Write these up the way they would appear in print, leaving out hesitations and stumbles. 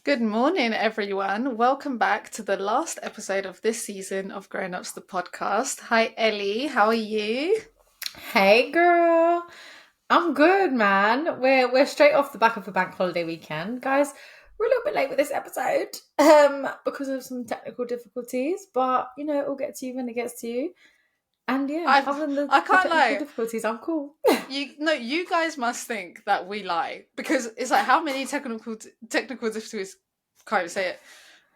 Good morning, everyone. Welcome back to the last episode of this season of Grown Ups the podcast. Hi, Ellie. How are you? Hey girl, I'm good, man. We're straight off the back of a bank holiday weekend, guys. We're a little bit late with this episode, because of some technical difficulties. But it will get to you when it gets to you. And yeah, I other than the, I the can't technical lie. difficulties, I'm cool. You guys must think that we lie because it's like how many technical difficulties? Can't even say it.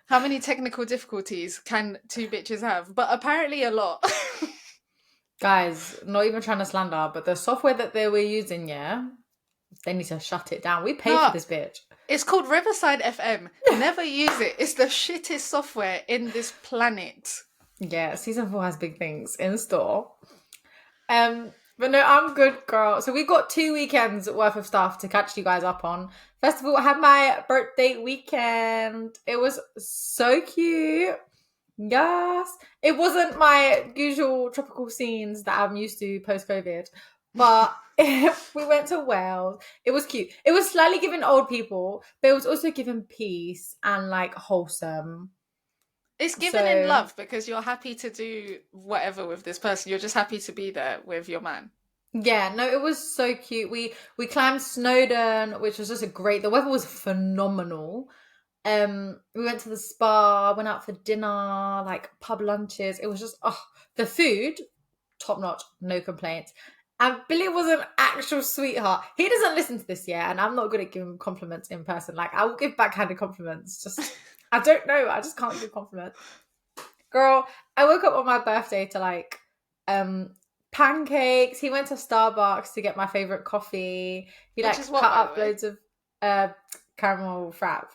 How many technical difficulties can two bitches have? But apparently a lot. Guys, not even trying to slander, but the software that they were using, yeah, they need to shut it down. We pay for No, this bitch. it's called Riverside FM. Never use it. It's the shittest software in this planet. Yeah, season 4 has big things in store. But no, I'm good, girl. So we got 2 weekends worth of stuff to catch you guys up on. First of all, I had my birthday weekend. It was so cute. Yes. It wasn't my usual tropical scenes that I'm used to post-COVID, but we went to Wales. It was cute. It was slightly giving old people, but it was also giving peace and like wholesome. It's given in So love because you're happy to do whatever with this person. You're just happy to be there with your man. yeah, no, it was so cute. We climbed Snowdon, which was just a great. The weather was phenomenal. We went to the spa, went out for dinner, like pub lunches. It was just the food, top notch, no complaints. And Billy was an actual sweetheart. He doesn't listen to this yet, and I'm not good at giving compliments in person. Like I will give backhanded compliments. Just I don't know. I just can't give compliments. Girl, I woke up on my birthday to like um pancakes. He went to Starbucks to get my favorite coffee. He Which is like what, cut by the up way? loads of uh caramel frap.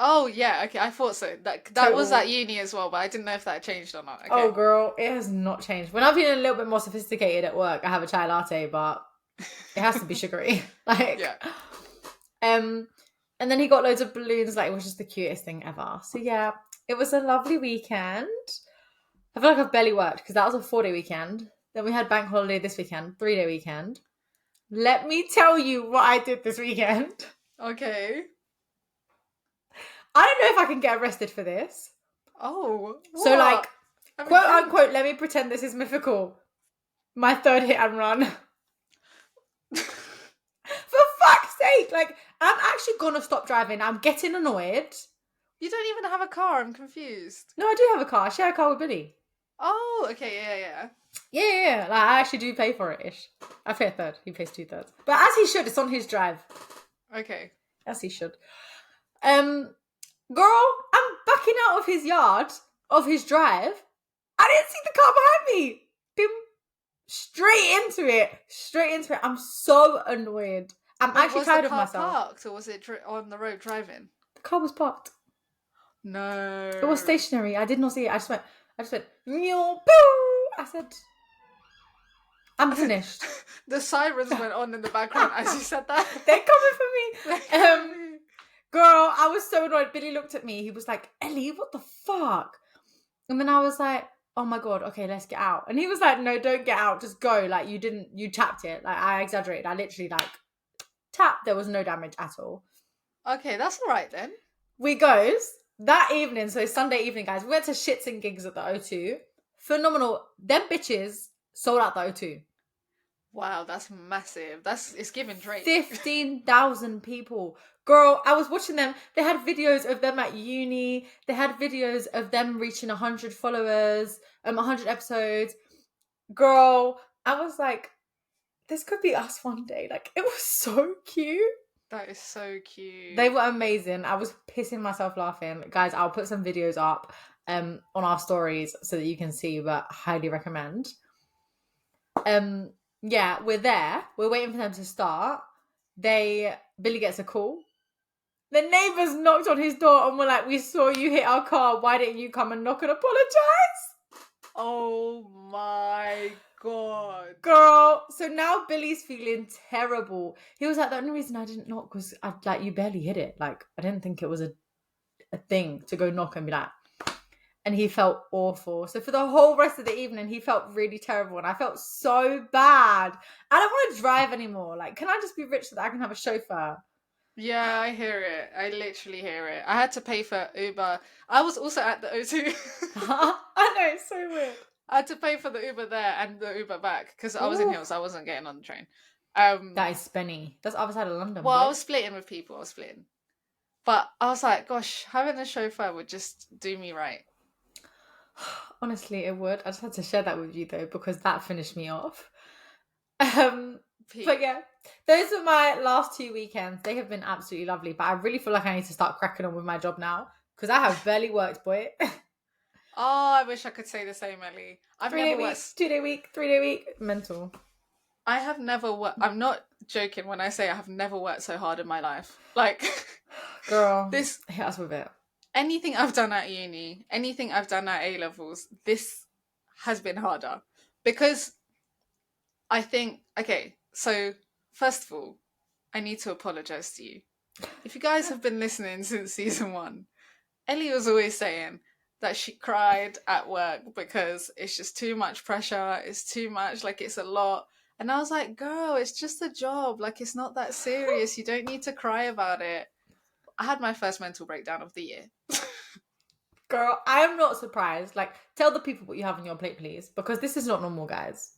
Oh yeah, okay, I thought so. That was at Total. uni as well, but I didn't know if that changed or not. Oh Okay. girl, it has not changed. When I'm feeling a little bit more sophisticated at work, I have a chai latte, but it has to be sugary. Yeah. like um and then he got loads of balloons, like it was just the cutest thing ever. So yeah, it was a lovely weekend. I feel like I've barely worked because that was a 4-day weekend. Then we had bank holiday this weekend, 3-day weekend. Let me tell you what I did this weekend. Okay. I don't know if I can get arrested for this. Oh, So, like, what? I'm quote intrigued. unquote, let me pretend this is mythical. My third hit and run. For fuck's sake! Like, I'm actually gonna stop driving. I'm getting annoyed. You don't even have a car. I'm confused. No, I do have a car. I share a car with Billy. Oh, okay, yeah. Yeah. Like, I actually do pay for it ish. I pay a third. He pays 2/3. But as he should, it's on his drive. Okay. As he should. Um, Girl, I'm backing out of his yard, of his drive. I didn't see the car behind me. Bim, straight into it. Straight into it. I'm so annoyed. I'm Wait, actually was the tired of car myself. parked or was it on the road driving? The car was parked. It was No. stationary. I did not see it. I just went, meow, boo. I said, I'm finished. The sirens went on in the background as you said that. They're coming for me. Girl, I was so annoyed. Billy looked at me. He was like, Ellie, what the fuck? And then I was like, oh my God, okay, let's get out. And he was like, no, don't get out. Just go. Like, you tapped it. Like, I exaggerated. I literally, like, tapped. There was no damage at all. Okay, that's all right then. We goes that evening. So Sunday evening, guys, we went to shits and gigs at the O2. Phenomenal. Them bitches sold out the O2. Wow, that's massive. It's giving Drake. 15,000 people. Girl, I was watching them. They had videos of them at uni. They had videos of them reaching 100 followers, 100 episodes. Girl, I was like, this could be us one day. Like, it was so cute. That is so cute. They were amazing. I was pissing myself laughing. Guys, I'll put some videos up on our stories so that you can see, but highly recommend. Yeah, we're there. We're waiting for them to start. Billy gets a call. The neighbours knocked on his door and were like, we saw you hit our car. Why didn't you come and knock and apologise? Oh my god. Girl. So now Billy's feeling terrible. He was like, the only reason I didn't knock was you barely hit it. Like, I didn't think it was a thing to go knock and be like, and he felt awful. So for the whole rest of the evening, he felt really terrible, and I felt so bad. I don't want to drive anymore. Like, can I just be rich so that I can have a chauffeur? Yeah, I hear it. I literally hear it. I had to pay for Uber. I was also at the O2. I know, it's so weird. I had to pay for the Uber there and the Uber back because I was in Ooh, Hills. I wasn't getting on the train. that is spenny. That's other side of London, Well, I boy. was splitting with people. I was splitting, but I was like, gosh, having a chauffeur would just do me right. Honestly, it would. I just had to share that with you though because that finished me off. Um, but Peak. yeah, those are my last 2 weekends. They have been absolutely lovely. But I really feel like I need to start cracking on with my job now because I have barely worked, boy. Oh, I wish I could say the same, Ellie. I've 3 day never week, worked. 2 day week, 3 day week. Mental. I have never worked. I'm not joking when I say I have never worked so hard in my life. Like Girl, this, hit us with it. anything I've done at uni, anything I've done at A levels, this has been harder because I think. Okay, so first of all, I need to apologize to you. If you guys have been listening since season one, Ellie was always saying that she cried at work because it's just too much pressure, it's too much, like it's a lot. And I was like, girl, it's just a job. Like, it's not that serious. You don't need to cry about it. I had my first mental breakdown of the year. Girl, I am not surprised. Like, tell the people what you have on your plate, please, because this is not normal, guys.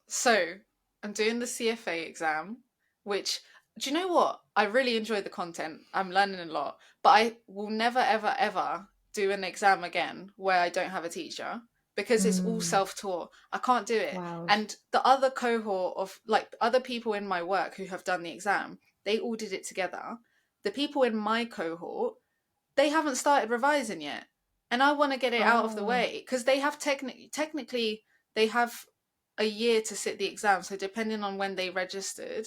So, I'm doing the CFA exam, which, do you know what? I really enjoy the content. I'm learning a lot, but I will never, ever, ever do an exam again where I don't have a teacher because it's all Mm, self taught. I can't do it. wow. And the other cohort of like other people in my work who have done the exam, they all did it together. The people in my cohort, they haven't started revising yet. And I want to get it out of the Oh, way because they have technically they have a year to sit the exam. So depending on when they registered,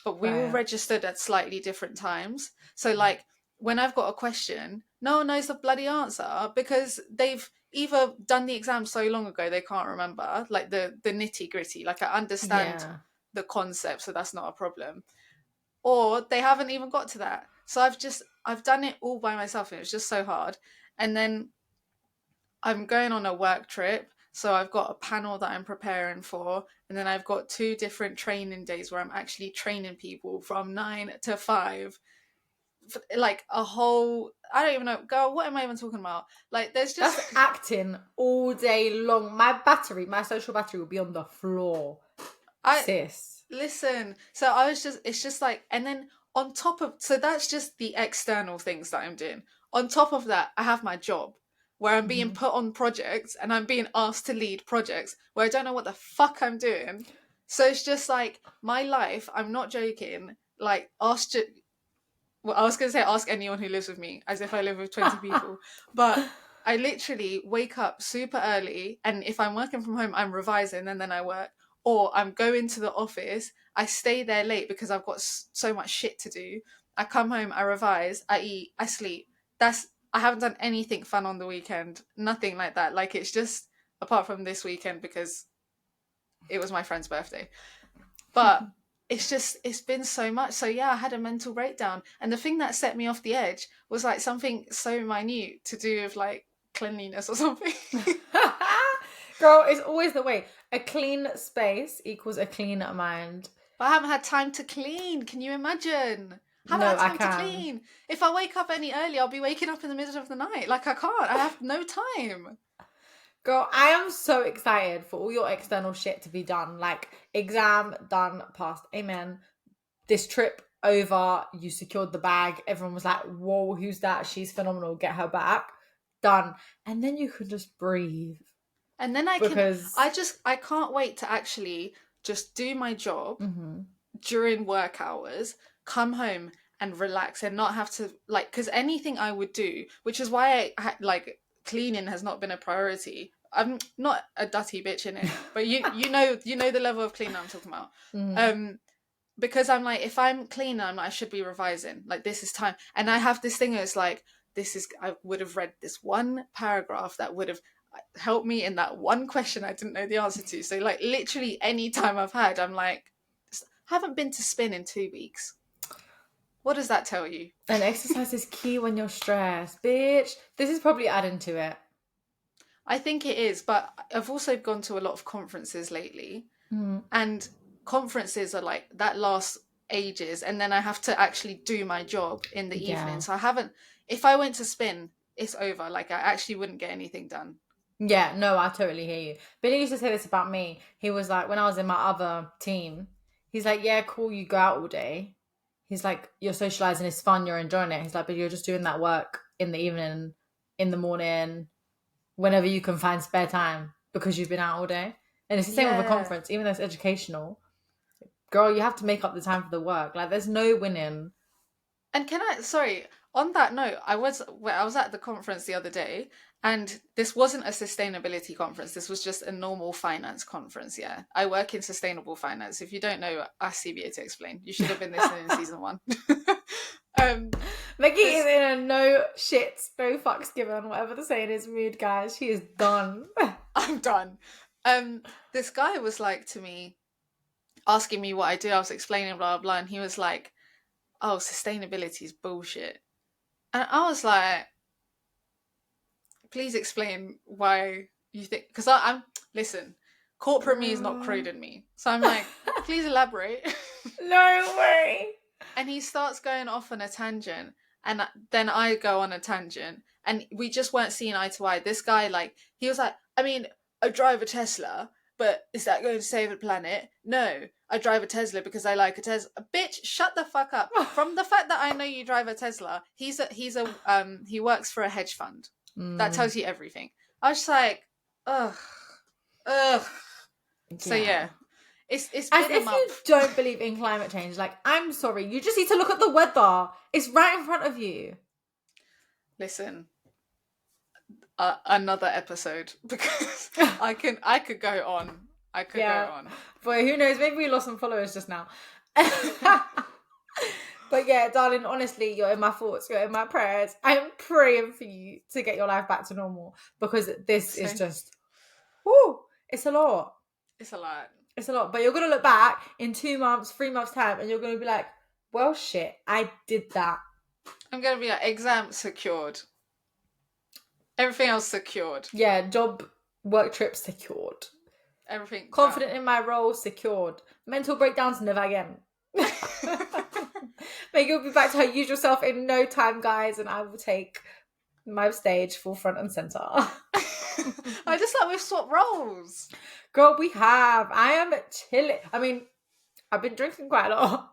but we all fair. registered at slightly different times. So like when I've got a question, no one knows the bloody answer because they've either done the exam so long ago they can't remember like the nitty gritty. Like I understand Yeah. the concept, so that's not a problem, or they haven't even got to that. So I've done it all by myself and it was just so hard. And then I'm going on a work trip, so I've got a panel that I'm preparing for, and then I've got two different training days where I'm actually training people from 9 to 5. Like a whole, I don't even know, girl, what am I even talking about? Like, there's just, That's acting all day long. My social battery will be on the floor. I, Sis. listen, so I was just, it's just like, and then on top of, so that's just the external things that I'm doing. On top of that, I have my job where I'm being Mhm. put on projects and I'm being asked to lead projects where I don't know what the fuck I'm doing. So it's just like my life, I'm not joking. Like, well, I was going to say ask anyone who lives with me as if I live with 20 people, but I literally wake up super early, and if I'm working from home, I'm revising and then I work, or I'm going to the office. I stay there late because I've got so much shit to do. I come home, I revise, I eat, I sleep. I haven't done anything fun on the weekend, nothing like that. Like, it's just apart from this weekend because it was my friend's birthday. But it's been so much. So yeah, I had a mental breakdown. And the thing that set me off the edge was like something so minute to do with like cleanliness or something. Girl, it's always the way. A clean space equals a clean mind. But I haven't had time to clean. Can you imagine? Haven't No, had I time to can. clean. If I wake up any early, I'll be waking up in the middle of the night. Like I can't. I have no time. Girl, I am so excited for all your external shit to be done. Like, exam done, passed. Amen. This trip over, you secured the bag. Everyone was like, whoa, who's that? She's phenomenal. Get her back. Done. And then you can just breathe And then because. I can't wait to actually just do my job Mhm. during work hours, come home and relax and not have to like because anything I would do, which is why like cleaning has not been a priority. I'm not a dirty bitch in it, but you know the level of clean I'm talking about. Mhm. Um, because I'm like if I'm clean, I should be revising. Like this is time, and I have this thing. It's like I would have read this one paragraph that would have helped me in that one question I didn't know the answer to. So like literally any time I've had, I'm like haven't been to spin in 2 weeks. What does that tell you? And exercise is key when you're stressed, bitch. This is probably adding to it. I think it is, but I've also gone to a lot of conferences lately, Mm. and conferences are like that last. ages, and then I have to actually do my job in the evening. Yeah. So I haven't. If I went to spin, it's over. Like, I actually wouldn't get anything done. Yeah, no, I totally hear you. Billy used to say this about me. He was like, when I was in my other team, he's like, yeah, cool, you go out all day. He's like, you're socializing, it's fun, you're enjoying it. He's like, but you're just doing that work in the evening, in the morning, whenever you can find spare time because you've been out all day. And it's the same with a Yeah. conference, even though it's educational. Girl, you have to make up the time for the work. Like, there's no winning. And can I, sorry, on that note, I was at the conference the other day, and this wasn't a sustainability conference. This was just a normal finance conference. Yeah, I work in sustainable finance. If you don't know, ask CBA to explain. You should have been listening in season 1. um, Maggie this is in a no shit, no fucks given, whatever the saying is, mood, guys. She is done. I'm done. This guy was like to me, asking me what I do. I was explaining blah blah blah, and he was like, "Oh, sustainability is bullshit." And I was like, please explain why you think, because I'm listen, corporate me is not crude in me, so I'm like, please elaborate. No way. And he starts going off on a tangent, and then I go on a tangent, and we just weren't seeing eye to eye. This guy, like, he was like, I mean, I drive a Tesla, but is that going to save the planet? No, I drive a Tesla because I like a Tesla. Bitch, shut the fuck up. From the fact that I know you drive a Tesla, he works for a hedge fund. That tells you everything. I was just like, ugh, ugh. So yeah, it's As been a if you month. don't believe in climate change. Like, I'm sorry, you just need to look at the weather. It's right in front of you. Listen, another episode, because I could go on. I could go on. Boy, who knows? Maybe we lost some followers just now. But yeah, darling, honestly, you're in my thoughts, you're in my prayers. I'm praying for you to get your life back to normal, because this is just, whoo, it's a lot. It's a lot. It's a lot. But you're going to look back in 2 months, 3 months' time, and you're going to be like, well, shit, I did that. I'm going to be like, exam secured. Everything else secured. Yeah, job, work trip secured. Everything confident in my role, secured. Mental breakdowns, never again. Maybe you'll be back to her usual self in no time, guys, and I will take my stage full front and center. I just like we've swapped roles. Girl, we have. I am chilling. I mean, I've been drinking quite a lot.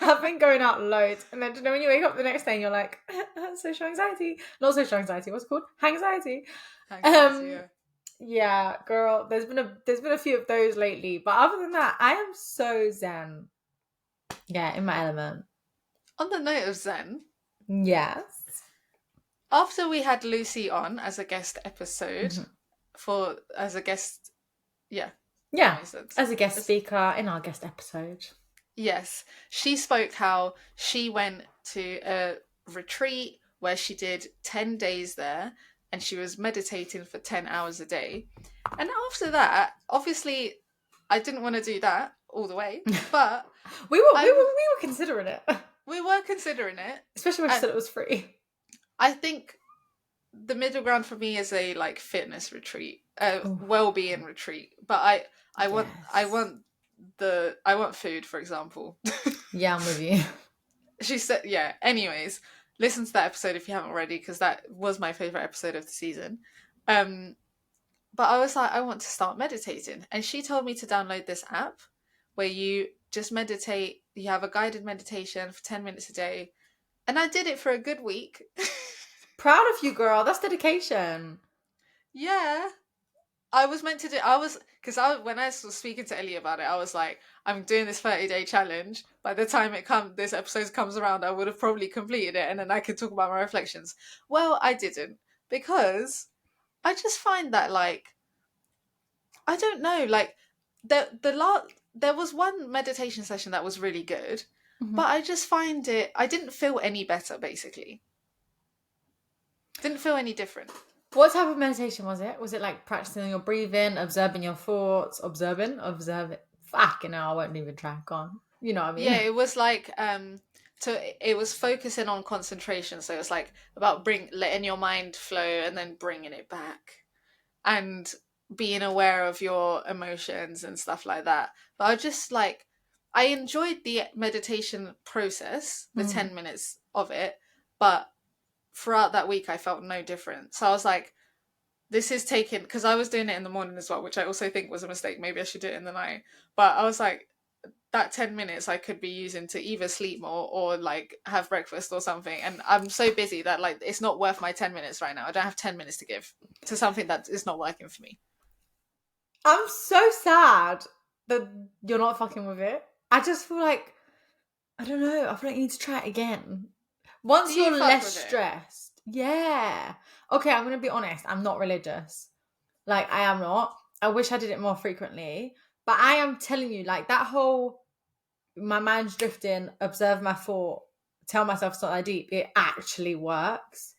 I've been going out loads. And then, you know, when you wake up the next day and you're like, social anxiety. Not social anxiety, what's it called? Anxiety. Yeah, girl, there's been a few of those lately. But other than that, I am so zen. Yeah, in my element. On the note of zen. Yes. After we had Lucy on as a guest episode, as a guest speaker in our guest episode. Yes, she spoke how she went to a retreat where she did 10 days there, and she was meditating for 10 hours a day. And after that, obviously, I didn't want to do that all the way, but we were considering it. We were considering it, especially when she said it was free. I think the middle ground for me is a like fitness retreat, well-being retreat. But I want food, for example. Yeah, I'm with you. She said, yeah. Anyways, listen to that episode if you haven't already, because that was my favorite episode of the season. But I was like, I want to start meditating, and she told me to download this app where you just meditate. You have a guided meditation for 10 minutes a day, and I did it for a good week. Proud of you, girl. That's dedication. Yeah. When I was speaking to Ellie about it, I was like, I'm doing this 30-day challenge. By the time this episode comes around, I would have probably completed it, and then I could talk about my reflections. Well, I didn't, because I just find that, like, I don't know, like, there was one meditation session that was really good, but I just find I didn't feel any better, basically. Didn't feel any different. What type of meditation was it? Was it like practicing your breathing, observing your thoughts, observing? Fucking hell, I won't even try. Go on. You know what I mean? Yeah, it was like, it was focusing on concentration. So it was like about letting your mind flow and then bringing it back, and being aware of your emotions and stuff like that. But I just like, I enjoyed the meditation process, the Mm. 10 minutes of it, but throughout that week I felt no different. So I was like, this is taken, because I was doing it in the morning as well, which I also think was a mistake. Maybe I should do it in the night. But I was like, that 10 minutes I could be using to either sleep more or like have breakfast or something. And I'm so busy that like it's not worth my 10 minutes right now. I don't have 10 minutes to give to something that is not working for me. I'm so sad that you're not fucking with it. I just feel like, I don't know, I feel like you need to try it again. Do Once you you're fuck less with it? stressed. Yeah. Okay, I'm going to be honest. I'm not religious. Like, I am not. I wish I did it more frequently. But I am telling you, like, that whole my mind's drifting, observe my thought, tell myself it's not that deep, it actually works.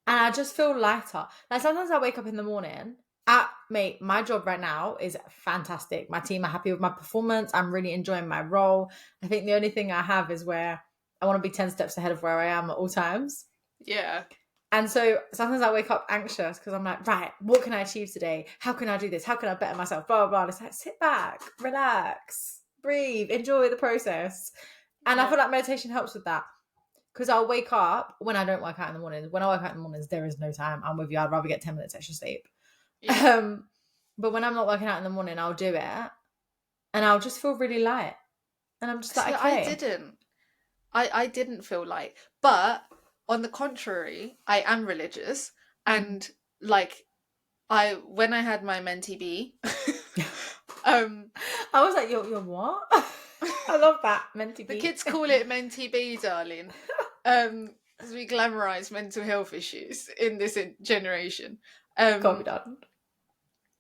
And I just feel lighter. Like, sometimes I wake up in the morning. Mate, my job right now is fantastic. My team are happy with my performance. I'm really enjoying my role. I think the only thing I have is where I want to be 10 steps ahead of where I am at all times. Yeah. And so sometimes I wake up anxious because I'm like, right, what can I achieve today? How can I do this? How can I better myself? Blah, blah, blah. And it's like, sit back, relax, breathe, enjoy the process. And I Yeah. feel like meditation helps with that. Because I'll wake up when I don't work out in the mornings. When I work out in the mornings, there is no time. I'm with you. I'd rather get 10 minutes extra sleep. Yeah. Um, but when I'm not working out in the morning, I'll do it. And I'll just feel really light. And I'm just See, like, I okay. didn't. I didn't feel like, but on the contrary, I am religious, Mm. and like I when I had my mentee B, um, I was like, you're what? I love that. Meant to the be. kids call it mentee B, darling, because we glamorize mental health issues in this generation. Can't be Um, done.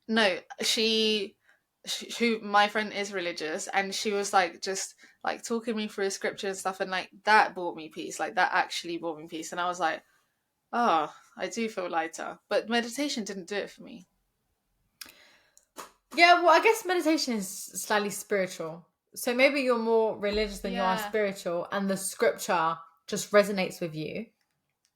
no, who my friend is religious, and she was like just like talking me through scripture and stuff, and like that brought me peace. Like that actually brought me peace, and I was like, oh, I do feel lighter. But meditation didn't do it for me. Yeah, well, I guess meditation is slightly spiritual. So maybe you're more religious than you are Yeah, spiritual, and the scripture just resonates with you,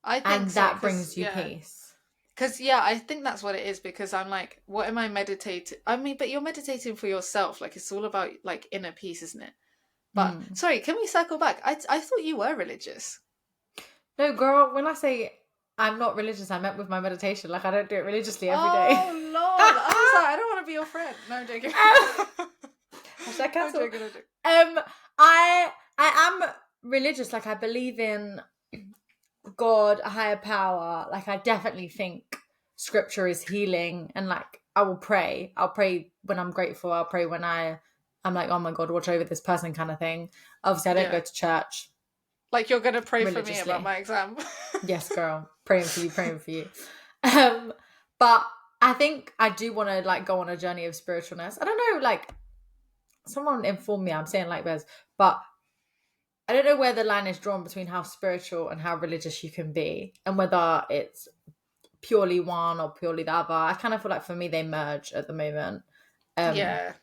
I think and so. that Cause brings you yeah, peace. because yeah, I think that's what it is. Because I'm like, what am I meditating? I mean, but you're meditating for yourself. Like it's all about like inner peace, isn't it? But Mm. sorry, can we circle back? I thought you were religious. No, girl, when I say I'm not religious, I meant with my meditation. Like, I don't do it religiously every day. Oh lol! I was like, I don't want to be your friend. No, I'm joking. Hashtag I'm cancel. joking. I'm joking. Um, I am religious. Like, I believe in God, a higher power. Like, I definitely think scripture is healing, and like I will pray. I'll pray when I'm grateful. I'll pray when I'm like, oh my God, watch over this person, kind of thing. Obviously, I don't Yeah, go to church like you're gonna pray for me about religiously. my exam. Yes, girl, praying for you, praying for you. Um, but I think I do want to like go on a journey of spiritualness. I don't know, like someone informed me. I'm saying like this, but I don't know where the line is drawn between how spiritual and how religious you can be, and whether it's purely one or purely the other. I kind of feel like for me they merge at the moment. Um, Yeah,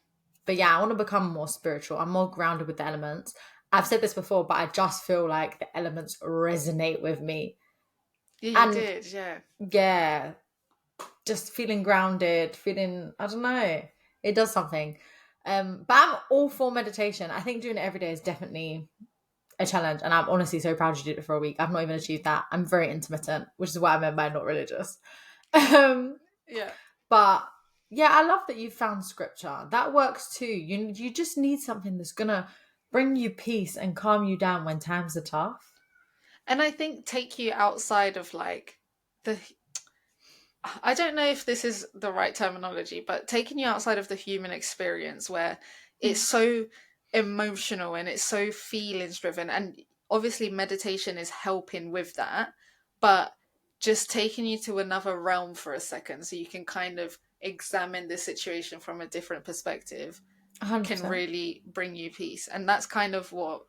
but yeah, I want to become more spiritual. I'm more grounded with the elements. I've said this before, but I just feel like the elements resonate with me. yeah, you And did. Yeah, yeah, just feeling grounded, feeling, I don't know, it does something. But I'm all for meditation. I think doing it every day is definitely a challenge, and I'm honestly so proud you did it for a week. I've not even achieved that. I'm very intermittent, which is what I meant by not religious. Um, yeah. but yeah, I love that you found scripture. That works too. You just need something that's gonna bring you peace and calm you down when times are tough. And I think take you outside of like the. I don't know if this is the right terminology, but taking you outside of the human experience where it's Mm. so emotional and it's so feelings driven, and obviously meditation is helping with that, but just taking you to another realm for a second so you can kind of examine the situation from a different perspective can 100%. really bring you peace. And that's kind of what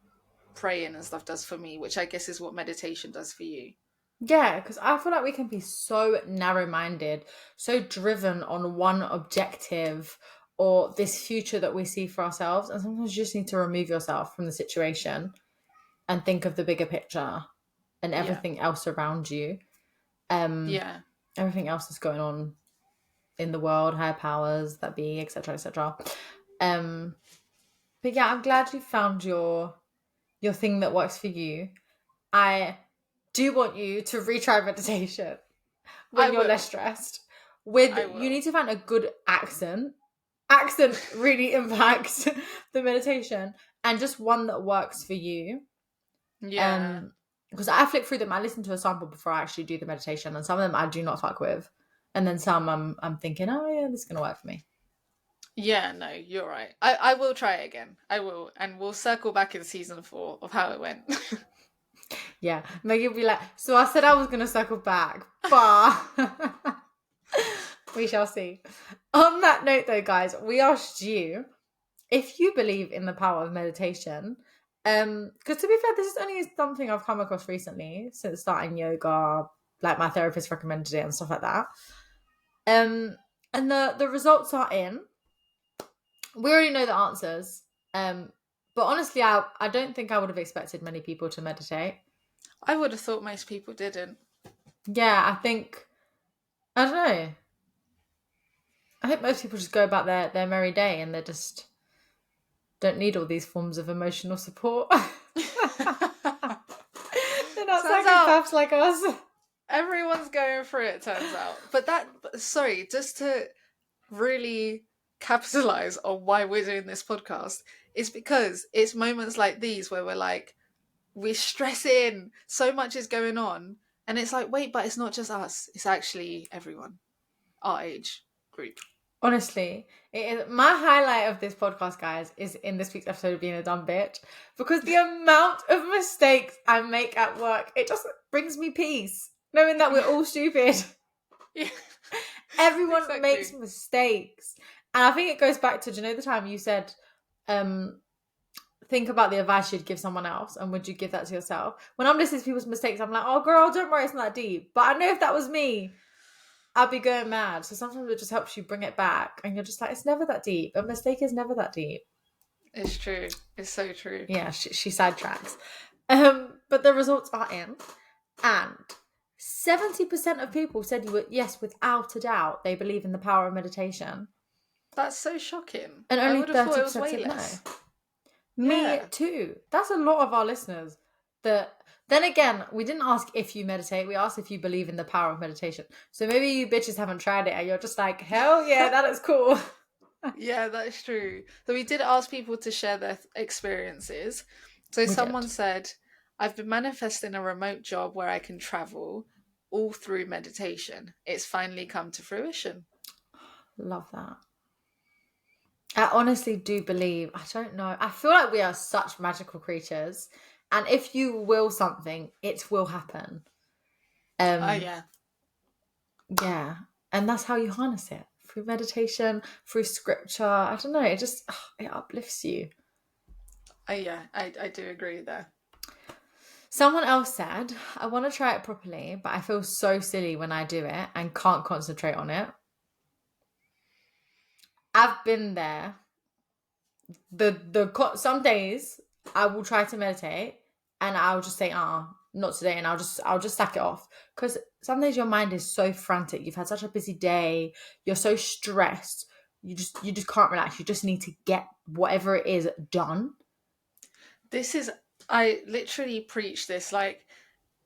praying and stuff does for me, which I guess is what meditation does for you. Yeah, because I feel like we can be so narrow minded, so driven on one objective or this future that we see for ourselves. And sometimes you just need to remove yourself from the situation and think of the bigger picture and Yeah. everything else around you. Um, Yeah. Everything else that's going on in the world, higher powers that be, etc., etc. Um, But yeah, I'm glad you found your thing that works for you. I do want you to retry meditation I when you're less will. stressed. I You will. need to find a good accent. Accent really impacts the meditation, and just one that works for you. Yeah. Because I flick through them, I listen to a sample before I actually do the meditation, and some of them I do not fuck with, and then some I'm thinking, oh yeah, this is gonna work for me. Yeah, no, you're right. I will try it again. I will. And we'll circle back in season 4 of how it went. Yeah, Maggie will be like, so I said I was gonna circle back, but we shall see. On that note, though, guys, we asked you if you believe in the power of meditation. Because to be fair, this is only something I've come across recently since starting yoga. Like my therapist recommended it and stuff like that. Um, and the results are in. We already know the answers. But honestly, I don't think I would have expected many people to meditate. I would have thought most people didn't. Yeah, I don't know. I think most people just go about their merry day and they just don't need all these forms of emotional support. They're not Turns out psychopaths like us. everyone's going through it, turns out. Sorry, just to really capitalize on why we're doing this podcast, is because it's moments like these where we're like, we're stressing, so much is going on. And it's like, wait, but it's not just us, it's actually everyone, our age group. Honestly, my highlight of this podcast, guys, is in this week's episode of being a dumb bitch, because the amount of mistakes I make at work, it just brings me peace, knowing that we're all stupid. Yeah. Everyone makes Exactly. mistakes. And I think it goes back to, do you know the time you said, um, think about the advice you'd give someone else and would you give that to yourself? When I'm listening to people's mistakes, I'm like, oh girl, don't worry, it's not that deep. But I know if that was me, I'd be going mad. So sometimes it just helps you bring it back and you're just like, it's never that deep. A mistake is never that deep. It's true. It's so true. Yeah, she sidetracks. But the results are in. And 70% of people said yes, without a doubt, they believe in the power of meditation. That's so shocking. And I only would have thought it was 30% way said no. less. Me Yeah. too. That's a lot of our listeners. Then again, we didn't ask if you meditate. We asked if you believe in the power of meditation. So maybe you bitches haven't tried it and you're just like, hell yeah, that is cool. Yeah, that is true. So we did ask people to share their experiences. So We someone did. said, I've been manifesting a remote job where I can travel all through meditation. It's finally come to fruition. Love that. I honestly do believe, I don't know, I feel like we are such magical creatures. And if you will something, it will happen. Oh, Um, yeah. yeah. And that's how you harness it. Through meditation, through scripture. I don't know, it just it uplifts you. Oh, yeah. I do agree there. Someone else said, I want to try it properly, but I feel so silly when I do it and can't concentrate on it. I've been there. Some days I will try to meditate and I'll just say, not today, and I'll just sack it off. Because some days your mind is so frantic. You've had such a busy day, you're so stressed, you just can't relax. You just need to get whatever it is done. I literally preach this. Like,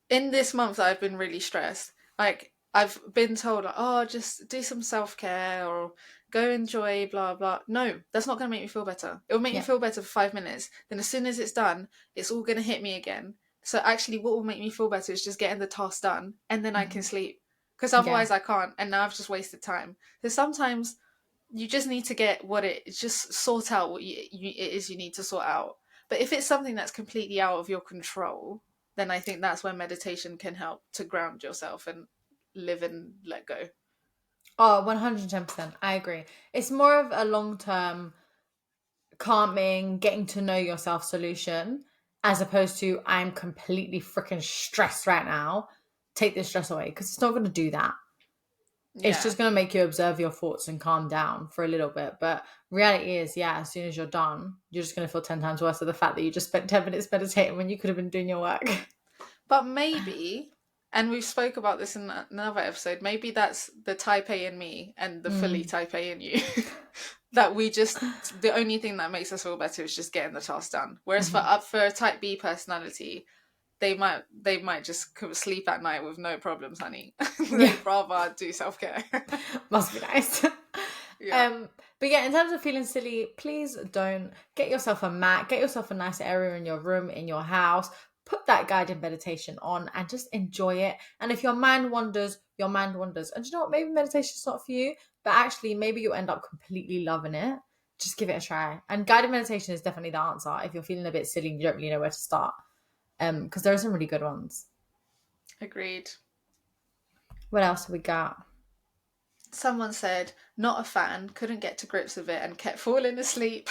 in this month I've been really stressed. Like, I've been told, like, oh, just do some self-care or go enjoy blah blah. No, that's not going to make me feel better. It'll make me Yeah. feel better for 5 minutes, then as soon as it's done, it's all going to hit me again. So actually what will make me feel better is just getting the task done, and then I can sleep, because Yeah. otherwise I can't, and now I've just wasted time. So sometimes you just need to just sort out what it is you need to sort out. But if it's something that's completely out of your control, then I think that's where meditation can help to ground yourself and live and let go. Oh, 110%. I agree. It's more of a long-term calming, getting to know yourself solution, as opposed to I'm completely freaking stressed right now. Take this stress away, because it's not going to do that. It's Yeah. just going to make you observe your thoughts and calm down for a little bit. But reality is, yeah, as soon as you're done, you're just going to feel 10 times worse of the fact that you just spent 10 minutes meditating when you could have been doing your work. But maybe, and we've spoke about this in another episode, maybe that's the type A in me and the fully Mm. type A in you. that we just, the only thing that makes us feel better is just getting the task done. Whereas Mhm. for a type B personality, they might just sleep at night with no problems, honey. Yeah, They'd rather do self-care. must be nice. Yeah. um, but yeah, in terms of feeling silly, please don't get yourself a mat, get yourself a nice area in your room, in your house. Put that guided meditation on and just enjoy it. And if your mind wanders, your mind wanders. And you know what? Maybe meditation's not for you, but actually, maybe you'll end up completely loving it. Just give it a try. And guided meditation is definitely the answer if you're feeling a bit silly and you don't really know where to start. Because there are some really good ones. Agreed. What else have we got? Someone said, not a fan, couldn't get to grips with it and kept falling asleep.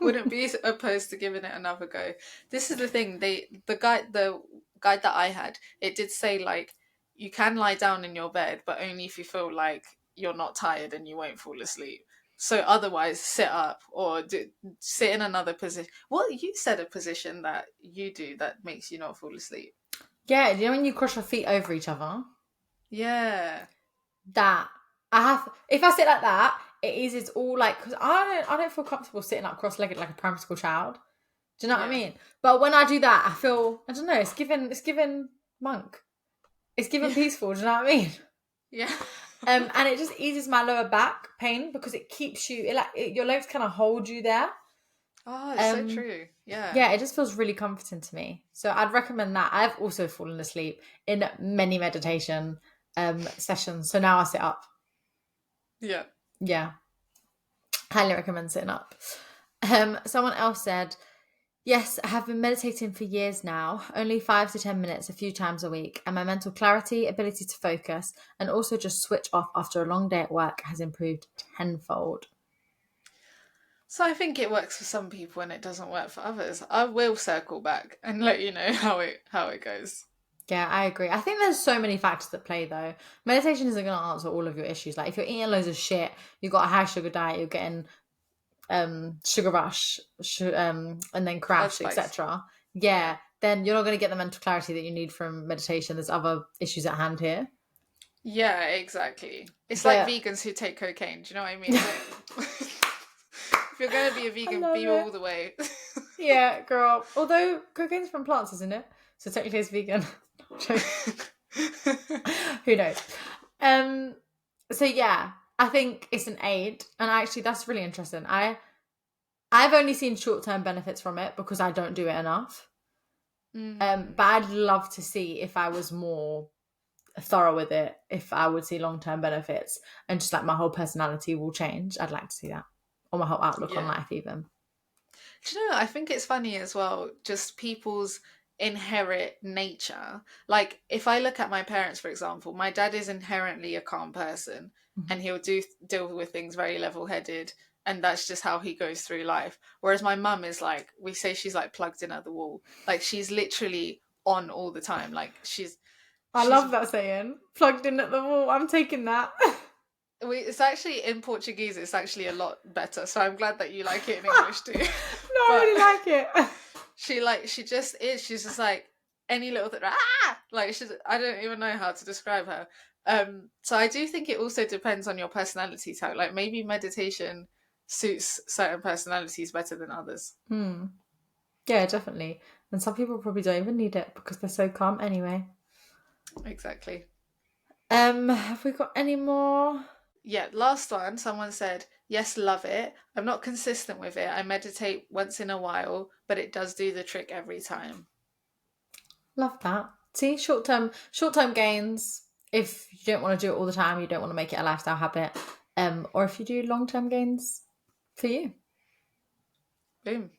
Wouldn't be opposed to giving it another go. This is the thing, the guide that I had, it did say like you can lie down in your bed, but only if you feel like you're not tired and you won't fall asleep. So otherwise sit up or sit in another position. What you said a position that you do that makes you not fall asleep. Yeah, you know when you cross your feet over each other? Yeah. That I have. If I sit like that, it is. It's all like because I don't feel comfortable sitting up cross-legged like a primary school child. Do you know what I Yeah. mean? But when I do that, I feel I don't know. It's given monk. It's given Yeah. peaceful. Do you know what I mean? Yeah. And it just eases my lower back pain because it keeps you. Your legs kind of hold you there. Oh, it's so Um, true. Yeah. yeah, it just feels really comforting to me. So I'd recommend that. I've also fallen asleep in many meditation sessions. So now I sit up. Yeah. Yeah, highly recommend sitting up. Someone else said, yes, I have been meditating for years now, only 5 to 10 minutes a few times a week, and my mental clarity, ability to focus, and also just switch off after a long day at work has improved tenfold. So I think it works for some people and it doesn't work for others. I will circle back and let you know how it goes. Yeah, I agree. I think there's so many factors that play though. Meditation isn't going to answer all of your issues. Like if you're eating loads of shit, you've got a high sugar diet, you're getting sugar rush, and then Blood crash, spikes. etc. Yeah. Yeah, then you're not going to get the mental clarity that you need from meditation. There's other issues at hand here. Yeah, exactly. It's like But vegans who take cocaine. Do you know what I mean? If you're gonna be a I vegan, love be it. all the way. Yeah, girl. Although cocaine's from plants, isn't it? So technically it's vegan. Who knows? Um. So yeah, I think it's an aid, and actually that's really interesting. I've only seen short term benefits from it because I don't do it enough. Mm, But I'd love to see if I was more thorough with it, if I would see long term benefits, and just like my whole personality will change. I'd like to see that, or my whole outlook on yeah. life, even. Do you know, I think it's funny as well, just people's inherent nature. Like, if I look at my parents, for example, my dad is inherently a calm person Mhm. and he'll deal with things very level headed. And that's just how he goes through life. Whereas my mum is like, we say she's like plugged in at the wall. Like, she's literally on all the time. Like, I she's love that saying. Plugged in at the wall. I'm taking that. it's actually in Portuguese, it's actually a lot better. So I'm glad that you like it in No, English too. I But really like it. she just is. She's just like any little thing. Like she's. I don't even know how to describe her. So I do think it also depends on your personality type. Like maybe meditation suits certain personalities better than others. Hmm. Yeah, definitely. And some people probably don't even need it because they're so calm anyway. Exactly. Have we got any more? Yeah, last one, someone said, yes, love it. I'm not consistent with it. I meditate once in a while, but it does do the trick every time. Love that. See, short term gains. If you don't want to do it all the time, you don't want to make it a lifestyle habit. Or if you do long term gains for you. Boom.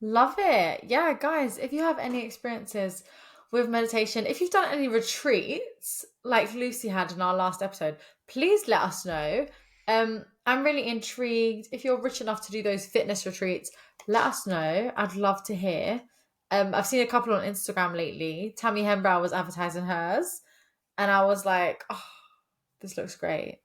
Love it. Yeah, guys, if you have any experiences with meditation, if you've done any retreats like Lucy had in our last episode, please let us know. I'm really intrigued. If you're rich enough to do those fitness retreats, let us know. I'd love to hear. I've seen a couple on Instagram lately. Tammy Hembrow was advertising hers, and I was like, oh, this looks great.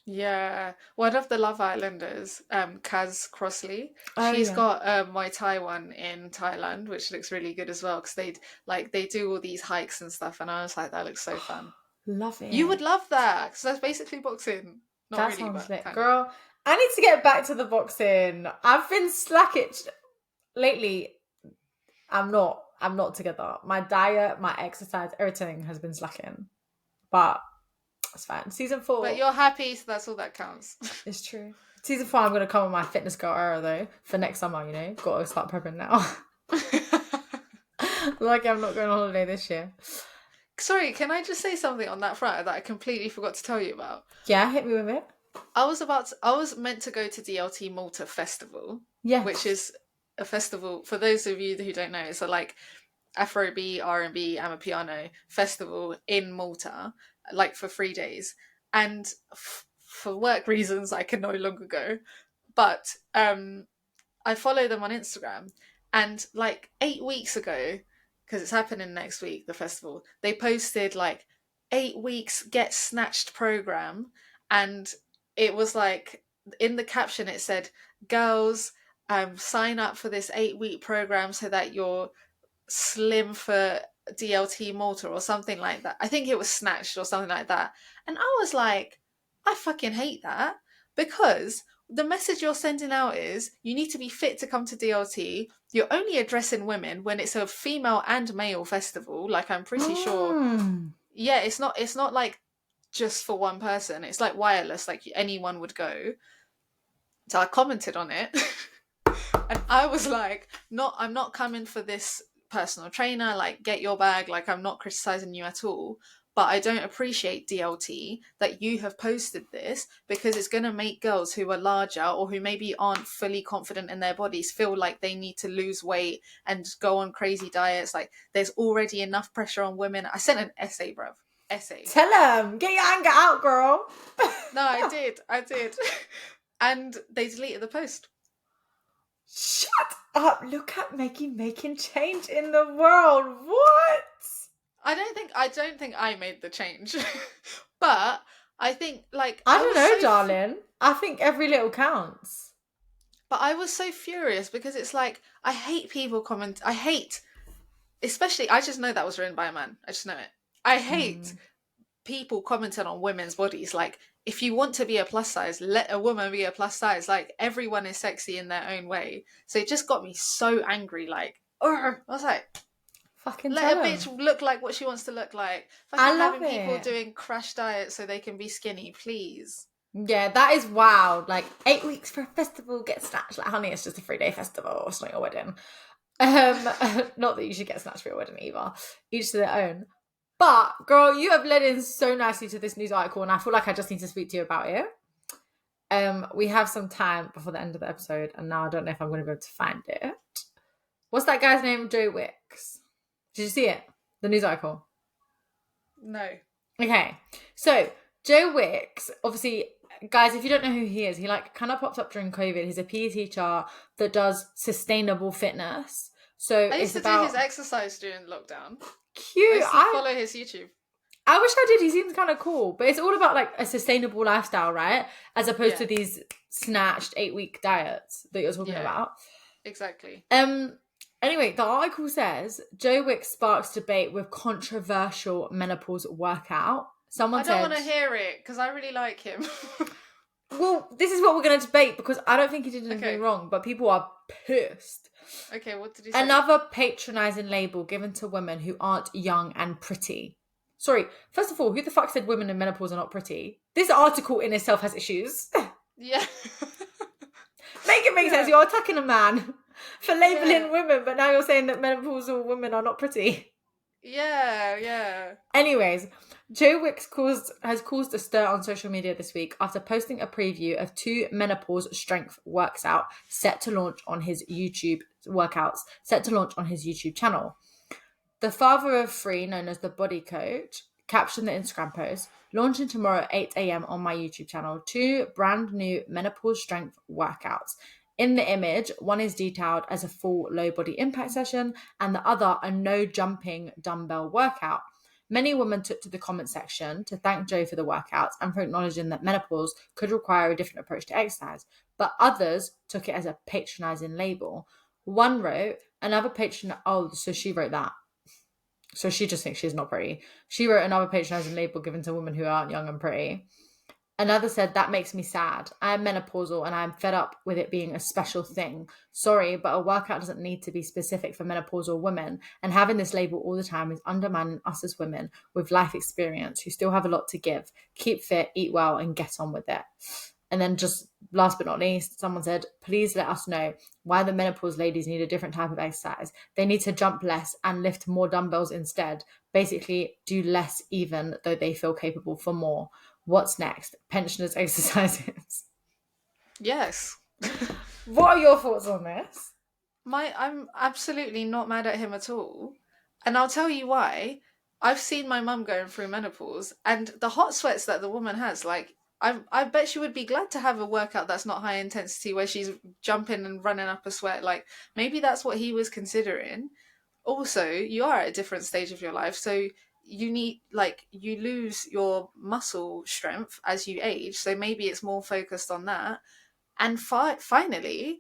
Yeah, one of the Love Islanders, Kaz Crossley, Oh she's yeah, got a Muay Thai one in Thailand, which looks really good as well because they do all these hikes and stuff, and I was like, that looks so fun. love You would it. love that because that's basically boxing. Not That really, sounds but lit. kind of. Girl, I need to get back to the boxing. I've been slacking lately. I'm not together. My diet, my exercise, everything has been slacking. But it's fine. Season But 4 you're happy, so that's all that counts. is true. Season 4, I'm gonna come with my fitness girl era though for next summer. Gotta start prepping now. Like I'm not going on holiday this year. Sorry, can I just say something on that front that I completely forgot to tell you about? Yeah, hit me with it. I was meant to go to DLT Malta Festival, which Yes. is a festival for those of you who don't know. It's a like Afrobeat, R&B, Amapiano festival in Malta, like for 3 days. And for work reasons, I can no longer go. But I follow them on Instagram, and like 8 weeks ago, because it's happening next week, the festival, they posted like 8 weeks get snatched program, and it was like in the caption it said, "Girls, sign up for this 8 week program so that you're slim for DLT Malta," or something like that. I think it was snatched or something like that. And I was like, I fucking hate that, because the message you're sending out is you need to be fit to come to DLT. You're only addressing women when it's a female and male festival. Like, I'm pretty sure. Mm. Yeah, it's not like just for one person. It's like wireless, like anyone would go. So I commented on it. And I was like, I'm not coming for this personal trainer, like get your bag, like I'm not criticizing you at all. But I don't appreciate, DLT, that you have posted this, because it's going to make girls who are larger or who maybe aren't fully confident in their bodies feel like they need to lose weight and go on crazy diets. Like, there's already enough pressure on women. I sent an essay, bruv. Essay. Tell them, get your anger out, girl. No, I did. And they deleted the post. Shut up. Look at Maggie making change in the world. What? I don't think I made the change. But I think, like, I don't know, so darling. I think every little counts. but I was so furious because it's like, I hate people comment. I hate, especially, I just know that was written by a man. I just know it. I hate people commenting on women's bodies. Like, if you want to be a plus size, let a woman be a plus size. Like, everyone is sexy in their own way. So it just got me so angry. Like, I was like, Fucking let tell a 'em. bitch look like what she wants to look like. I Fucking love having people it. doing crash diets so they can be skinny, please. Yeah, that is wild. Like 8 weeks for a festival, get snatched. Like, honey, it's just a 3-day festival. It's not your wedding. Not that you should get snatched for your wedding either. Each to their own. But girl, you have led in so nicely to this news article, and I feel like I just need to speak to you about it. We have some time before the end of the episode, and now I don't know if I'm going to be able to find it. What's that guy's name? Joe Wicks. Did you see it? The news article. No. Okay, so Joe Wicks, obviously, guys, if you don't know who he is, he like kind of popped up during COVID. He's a PE teacher that does sustainable fitness. So I used to it's about do his exercise during lockdown. I cute. used to follow his YouTube. I wish I did. He seems kind of cool, but it's all about like a sustainable lifestyle, right? As opposed to these snatched 8-week diets that you're talking about. Exactly. Anyway, the article says Joe Wicks sparks debate with controversial menopause workout. Someone said, I don't want to hear it because I really like him. well, this is what we're going to debate because I don't think he did anything wrong, but people are pissed. Okay, what did he say? Another patronising label given to women who aren't young and pretty. Sorry, first of all, who the fuck said women in menopause are not pretty? This article in itself has issues. Yeah. Make it make sense. You're attacking a man for labelling women, but now you're saying that menopausal women are not pretty. Yeah. Anyways, Joe Wicks has caused a stir on social media this week after posting a preview of 2 menopause strength workouts set to launch on his YouTube channel. The father of 3, known as the Body Coach, captioned the Instagram post, launching tomorrow at 8 a.m. on my YouTube channel, 2 brand new menopause strength workouts. In the image, one is detailed as a full low body impact session and the other a no jumping dumbbell workout. Many women took to the comment section to thank Joe for the workouts and for acknowledging that menopause could require a different approach to exercise, but others took it as a patronising label. One wrote, another patron, so she wrote that. So she just thinks she's not pretty. She wrote, another patronising label given to women who aren't young and pretty. Another said, that makes me sad. I am menopausal and I'm fed up with it being a special thing. Sorry, but a workout doesn't need to be specific for menopausal women. And having this label all the time is undermining us as women with life experience who still have a lot to give. Keep fit, eat well, and get on with it. And then just last but not least, someone said, please let us know why the menopause ladies need a different type of exercise. They need to jump less and lift more dumbbells instead. Basically, do less even though they feel capable for more. What's next? Pensioners exercises. Yes. What are your thoughts on this? I'm absolutely not mad at him at all. And I'll tell you why. I've seen my mum going through menopause and the hot sweats that the woman has, like I bet she would be glad to have a workout that's not high intensity where she's jumping and running up a sweat. Like maybe that's what he was considering. Also, you are at a different stage of your life, so you need like you lose your muscle strength as you age, so maybe it's more focused on that. And finally,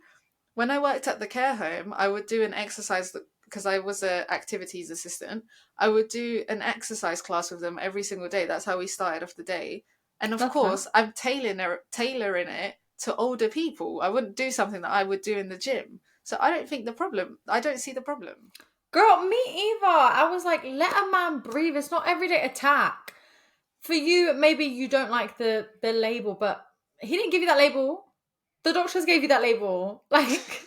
when I worked at the care home, I would do an exercise because I was a activities assistant. I would do an exercise class with them every single day. That's how we started off the day. And of Love that. course, I'm tailoring it to older people. I wouldn't do something that I would do in the gym. So I don't see the problem. Girl, me either. I was like, let a man breathe. It's not everyday attack. For you, maybe you don't like the label, but he didn't give you that label. The doctors gave you that label. Like,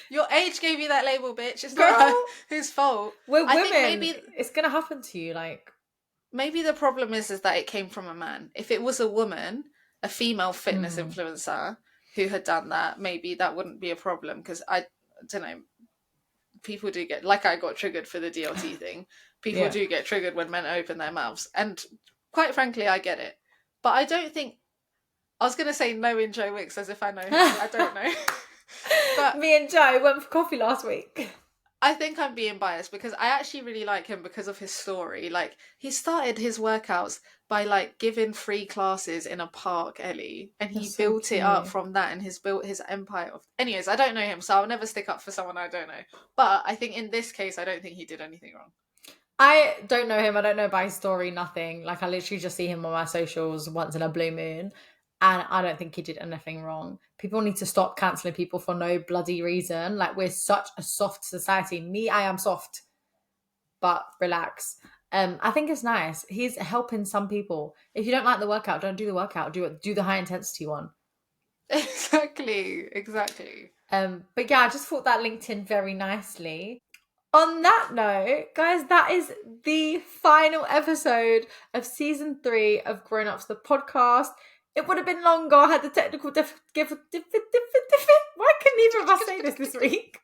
Your age gave you that label, bitch. It's not girl, whose fault. we're I women. think maybe It's gonna happen to you. Like, maybe the problem is that it came from a man. If it was a woman, a female fitness influencer who had done that, maybe that wouldn't be a problem because I don't know. People do get like I got triggered for the DLT thing. People yeah. do get triggered when men open their mouths, and quite frankly, I get it. But I don't think I was gonna say no in Joe Wicks as if I know him. I don't know. But Me and Joe went for coffee last week. I think I'm being biased because I actually really like him because of his story. Like he started his workouts by like giving free classes in a park, Ellie, and he That's so built it up cute. from that and has built his empire of. Anyways, I don't know him, so I'll never stick up for someone I don't know. But I think in this case, I don't think he did anything wrong. I don't know him. I don't know about his story, nothing. Like, I literally just see him on my socials once in a blue moon. And I don't think he did anything wrong. People need to stop cancelling people for no bloody reason. Like, we're such a soft society. Me, I am soft, but relax. I think it's nice. He's helping some people. If you don't like the workout, don't do the workout. Do the high intensity one. Exactly, exactly. But yeah, I just thought that linked in very nicely. On that note, guys, that is the final episode of season 3 of Grown Ups the podcast. It would have been longer had the technical Why can neither of us say this week?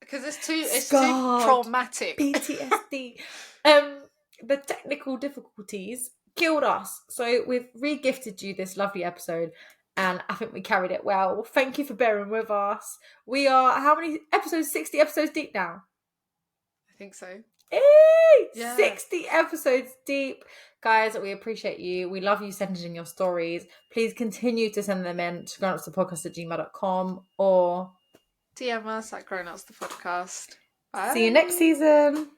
Because it's too Scarred. traumatic. PTSD. The technical difficulties killed us. So we've re-gifted you this lovely episode, and I think we carried it well. Thank you for bearing with us. We are how many episodes? 60 episodes deep now. I think so. Hey, Yeah. 60 episodes deep. Guys, we appreciate you. We love you sending in your stories. Please continue to send them in to grownupspodcast@gmail.com or DM us at Grown Ups the podcast. Bye. see you next season.